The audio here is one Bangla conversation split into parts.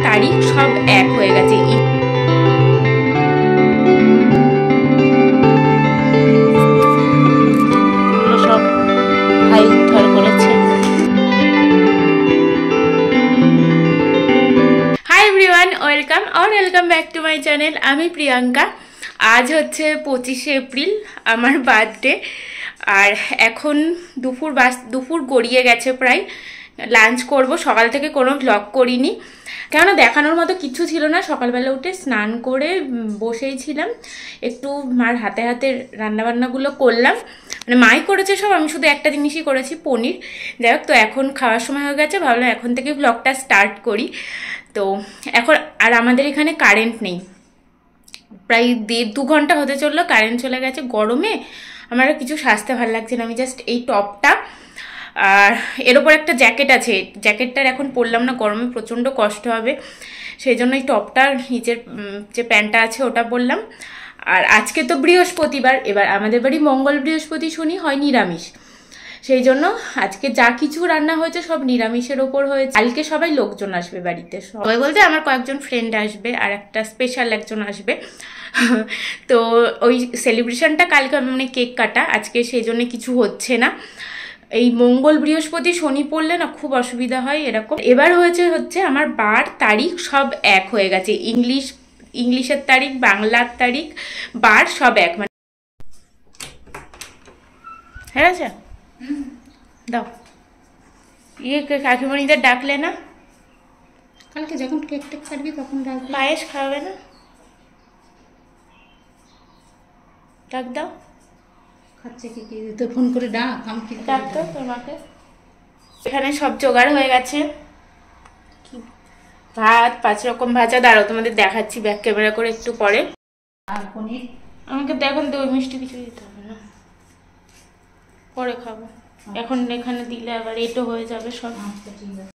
তারিখ সব এক হয়ে গেছে। সব ভাই উদ্ধার করেছে। Hi everyone, welcome back to my channel. আমি প্রিয়াঙ্কা। আজ হচ্ছে 25শে এপ্রিল, আমার বার্থডে। আর এখন দুপুর গড়িয়ে গেছে প্রায়। লাঞ্চ করব। সকাল থেকে কোনো ভ্লগ করিনি, কেননা দেখানোর মতো কিছু ছিল না। সকালবেলা উঠে স্নান করে বসেই ছিলাম, একটু মার হাতে হাতে রান্নাবান্নাগুলো করলাম। মানে মাই করেছে সব, আমি শুধু একটা জিনিসই করেছি, পনির। যাই হোক, তো এখন খাওয়ার সময় হয়ে গেছে, ভাবলাম এখন থেকে ভ্লগটা স্টার্ট করি। তো এখন আর আমাদের এখানে কারেন্ট নেই, প্রায় 1.5-2 ঘন্টা হতে চললো কারেন্ট চলে গেছে। গরমে আমার কিছু সাজতে ভালো লাগছে না। আমি জাস্ট এই টপটা আর এর ওপর একটা জ্যাকেট আছে, জ্যাকেটটার এখন পরলাম না, গরমে প্রচণ্ড কষ্ট হবে, সেই জন্য এই টপটার নিচের যে প্যান্টটা আছে ওটা পরলাম। আর আজকে তো বৃহস্পতিবার, এবার আমাদের বাড়ি মঙ্গল বৃহস্পতি শনি হয় নিরামিষ, সেই জন্য আজকে যা কিছু রান্না হয়েছে সব নিরামিষের ওপর হয়েছে। কালকে সবাই লোকজন আসবে বাড়িতে, সবাই বলতে আমার কয়েকজন ফ্রেন্ড আসবে আর একটা স্পেশাল একজন আসবে। তো ওই সেলিব্রেশনটা কালকে, মানে কেক কাটা, আজকে সেই জন্য কিছু হচ্ছে না। এই মঙ্গল বৃহস্পতি শনি পড়লে না খুব অসুবিধা হয় এরকম। এবার হচ্ছে আমার বার তারিখ সব এক হয়ে গেছে, ইংলিশের তারিখ, বাংলার তারিখ, বার সব এক। মানে হ্যাঁ আচ্ছা দাও, কাকিমণিদের ডাকলে না? কালকে যখন কেক টেক কাটবি তখন ডাকবি। পায়েস খাওয়াবে না? ডাক দাও। খাচ্ছে কি তো ফোন করে ডাক, আমি কি ডাক দাও তোমাকে। এখানে সব জোগাড় হয়ে গেছে, ভাত 5 রকম ভাজা। দাঁড়াও তোমাদের দেখাচ্ছি ব্যাক ক্যামেরা করে একটু পরে। আর পনির আমাকে দেখুন, দই মিষ্টি কিছু দিতে হবে না, পরে খাবো। এখন এখানে দিলে আবার এটো হয়ে যাবে সব। আচ্ছা ঠিক আছে।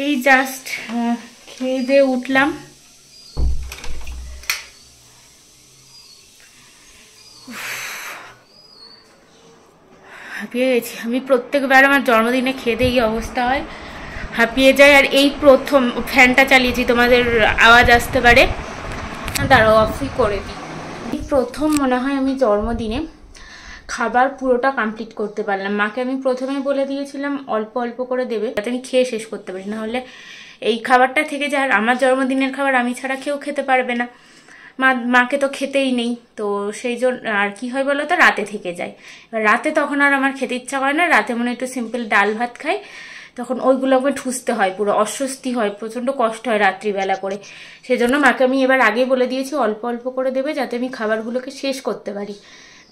এই জাস্ট খেয়ে দিয়ে উঠলাম। হাঁপিয়ে গেছি আমি। প্রত্যেকবার আমার জন্মদিনে খেয়ে দিয়ে এই অবস্থা হয়, হাঁপিয়ে যায়। আর এই প্রথম ফ্যানটা চালিয়েছি, তোমাদের আওয়াজ আসতে পারে, দাঁড়াও অফই করে দিই। এই প্রথম মনে হয় আমি জন্মদিনে খাবার পুরোটা কমপ্লিট করতে পারলাম। মাকে আমি প্রথমে বলে দিয়েছিলাম অল্প অল্প করে দেবে, যাতে আমি খেয়ে শেষ করতে পারি, নাহলে এই খাবারটা থেকে যায়। আর আমার জন্মদিনের খাবার আমি ছাড়া কেউ খেতে পারবে না, মাকে তো খেতেই নেই। তো সেই জন্য আর কি হয় বলো তো, রাতে থেকে যায়। এবার রাতে তখন আর আমার খেতে ইচ্ছা করে না, রাতে মনে একটু সিম্পল ডাল ভাত খাই, তখন ওইগুলো আমাকে ঠুসতে হয়, পুরো অস্বস্তি হয়, প্রচণ্ড কষ্ট হয় রাত্রিবেলা করে। সেই জন্য মাকে আমি এবার আগেই বলে দিয়েছি অল্প অল্প করে দেবে, যাতে আমি খাবারগুলোকে শেষ করতে পারি,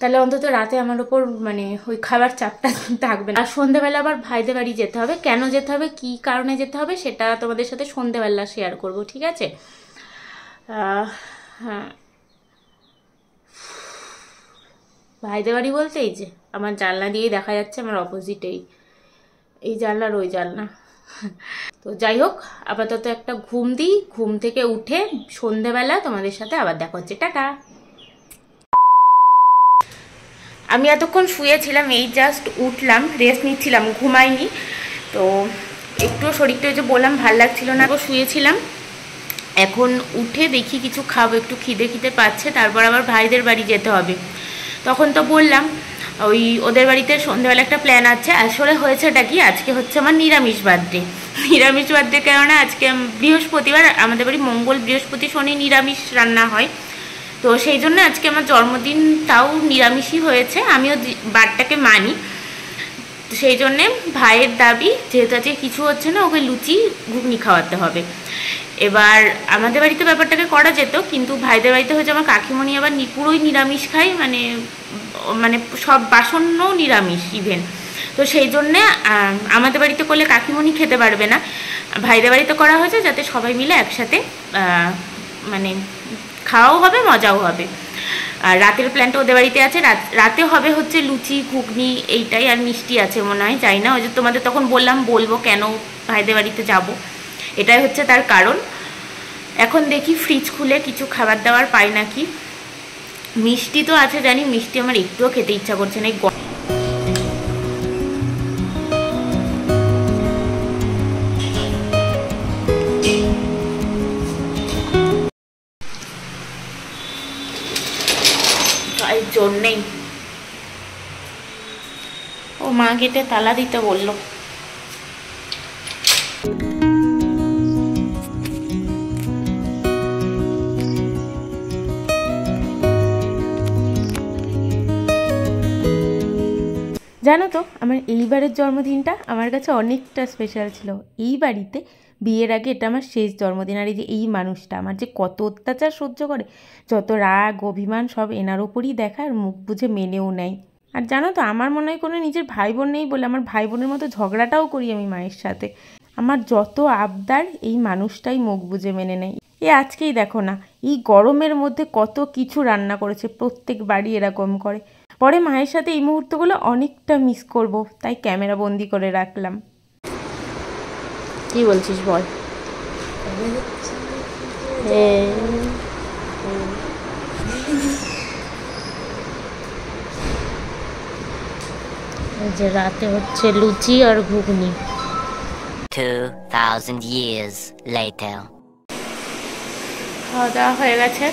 তাহলে অন্তত রাতে আমার ওপর মানে ওই খাবার চাপটা থাকবে না। আর সন্ধ্যেবেলা আবার ভাইদের বাড়ি যেতে হবে। কেন যেতে হবে, কি কারণে যেতে হবে, সেটা তোমাদের সাথে সন্ধ্যেবেলা শেয়ার করব, ঠিক আছে? হ্যাঁ, ভাইদের বাড়ি বলতে এই যে আমার জানলা দিয়েই দেখা যাচ্ছে, আমার অপোজিটেই এই জানলার ওই জানলা। তো যাই হোক, আপাতত একটা ঘুম দিই, ঘুম থেকে উঠে সন্ধ্যেবেলা তোমাদের সাথে আবার দেখা হচ্ছে। টাটা। আমি এতক্ষণ শুয়েছিলাম, এই জাস্ট উঠলাম, রেস্ট নিচ্ছিলাম, ঘুমাইনি। তো একটুও শরীরটা যে বললাম ভাল লাগছিল না, শুয়েছিলাম। এখন উঠে দেখি কিছু খাবো, একটু খিদে পাচ্ছে, তারপর আবার ভাইদের বাড়ি যেতে হবে। তখন তো বললাম ওই ওদের বাড়িতে সন্ধ্যেবেলা একটা প্ল্যান আছে। আসলে হয়েছেটা কি, আজকে হচ্ছে আমার নিরামিষ বার্থডে, কেননা আজকে বৃহস্পতিবার, আমাদের বাড়ি মঙ্গল বৃহস্পতি শনি নিরামিষ রান্না হয়। তো সেই জন্য আজকে আমার জন্মদিন, তাও নিরামিষই হয়েছে, আমিও বারটাকে মানি। সেই জন্যে ভাইয়ের দাবি, যেহেতু আজকে কিছু হচ্ছে না, ওকে লুচি ঘুগনি খাওয়াতে হবে। এবার আমাদের বাড়িতে ব্যাপারটাকে করা যেত, কিন্তু ভাইদের বাড়িতে হচ্ছে আমার কাকিমণি আবার পুরোই নিরামিষ খায়, মানে সব বাসনও নিরামিষ ইভেন। তো সেই জন্যে আমাদের বাড়িতে করলে কাকিমণি খেতে পারবে না, ভাইদের বাড়িতে করা হয়েছে যাতে সবাই মিলে একসাথে মানে খাওয়াও হবে, মজাও হবে। আর রাতের প্ল্যানটা ওদের বাড়িতে আছে, রাতে হবে হচ্ছে লুচি ঘুগনি এইটাই, আর মিষ্টি আছে মনে হয়, যাই না। ওই যে তোমাদের তখন বলবো কেন ভাইদের বাড়িতে যাব, এটাই হচ্ছে তার কারণ। এখন দেখি ফ্রিজ খুলে কিছু খাবার দাবার পাই নাকি। মিষ্টি তো আছে জানি, মিষ্টি আমার একটুও খেতে ইচ্ছা করছে না। জন্যেই ও মা গেটে তালা দিতে বললো। জানো তো আমার এইবারের জন্মদিনটা আমার কাছে অনেকটা স্পেশাল ছিল। এই বাড়িতে বিয়ের আগে এটা আমার শেষ জন্মদিন। আর এই মানুষটা আমার যে কত অত্যাচার সহ্য করে, যত রাগ অভিমান সব এনার ওপরই দেখা, আর মুখ বুঝে মেনেও নেয়। আর জানো তো আমার মনে হয় কোনো নিজের ভাই বোন নেই বলে আমার ভাই বোনের মতো ঝগড়াটাও করি আমি মায়ের সাথে। আমার যত আবদার এই মানুষটাই মুখ বুঝে মেনে নেয়। আজকেই দেখো না, এই গরমের মধ্যে কত কিছু রান্না করেছে, প্রত্যেক বাড়ি এরকম করে। পরে মায়ের সাথে এই মুহূর্তগুলো অনেকটা মিস করব, তাই ক্যামেরা বন্দি করে রাখলাম। কি বলছিস বল? যে রাতে হচ্ছে লুচি আর ঘুগনি। 2000 years later. খাওয়া দাওয়া হয়ে গেছে।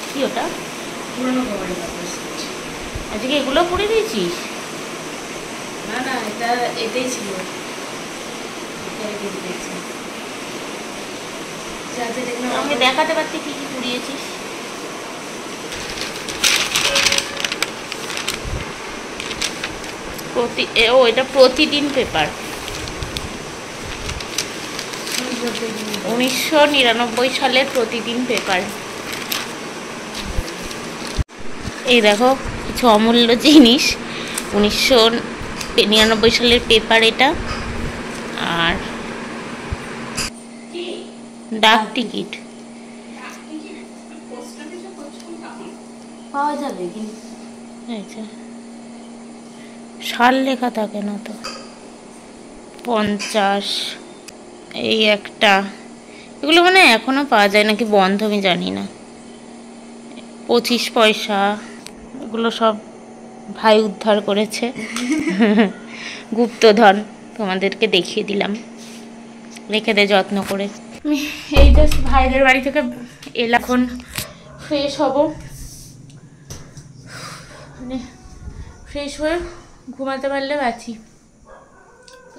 কি ওটা? আজকে এগুলো পরে দিয়েছিস? না না, এটাই ছিল। আমাকে দেখাতে পারতি কি কি পুড়িয়েছিস? এটা প্রতিদিন পেপার, 1999 সালের প্রতিদিন পেপার। এই দেখো কিছু অমূল্য জিনিস, 1999 সালের পেপার এটা। আর ডাক টিকিট পাওয়া যাবে কিন্তু সাল লেখা থাকে না তো। 50 এই একটা, এগুলো মানে এখনো পাওয়া যায় নাকি বন্ধ আমি জানি না। 25 পয়সা, এগুলো সব ভাই উদ্ধার করেছে। গুপ্তধন তোমাদেরকে দেখিয়ে দিলাম, রেখে দে যত্ন করে। এই জাস্ট ভাইদের বাড়ি থেকে এলাম, এখন ফ্রেশ হব, মানে ফ্রেশ হয়ে ঘুমাতে পারলে বাঁচি।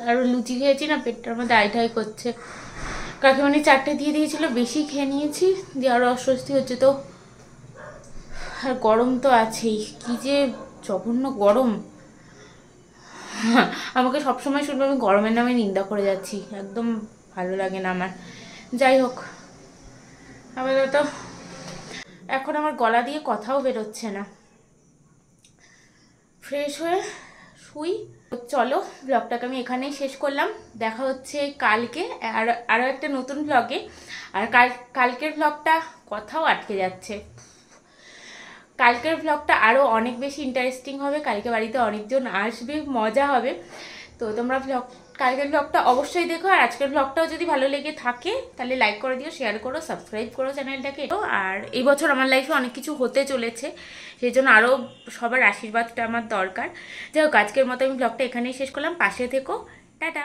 আর লুচি খেয়েছি না, পেটটার মধ্যে আইটাই করছে। কাকিমানি 4টে দিয়ে দিয়েছিল, বেশি খেয়ে নিয়েছি, দিয়ে আরও অস্বস্তি হচ্ছে। তো আর গরম তো আছেই, কি যে জঘন্য গরম। আমাকে সবসময় শুনবো আমি গরমের নামে নিন্দা করে যাচ্ছি, একদম ভালো লাগে না আমার। যাই হোক, আপাতত এখন আমার গলা দিয়ে কথাও বেরোচ্ছে না। ফ্রেশ হয়ে শুই। চলো ব্লগটাকে আমি এখানেই শেষ করলাম। দেখা হচ্ছে কালকে আরও একটা নতুন ব্লগে। আর কালকের ব্লগটা কথাও আটকে যাচ্ছে। কালকের ব্লগটা আরও অনেক বেশি ইন্টারেস্টিং হবে। কালকে বাড়িতে অনেকজন আসবে, মজা হবে। তো তোমরা কালকের ব্লগটা অবশ্যই দেখো। আর আজকের ব্লগটাও যদি ভালো লেগে থাকে তাহলে লাইক করে দিও, শেয়ার করো, সাবস্ক্রাইব করো চ্যানেলটাকে। আর এই বছর আমার লাইফে অনেক কিছু হতে চলেছে, সেই জন্য আরও সবার আশীর্বাদটা আমার দরকার। যাই হোক, আজকের মতো আমি ব্লগটা এখানেই শেষ করলাম। পাশে থেকো, টাটা।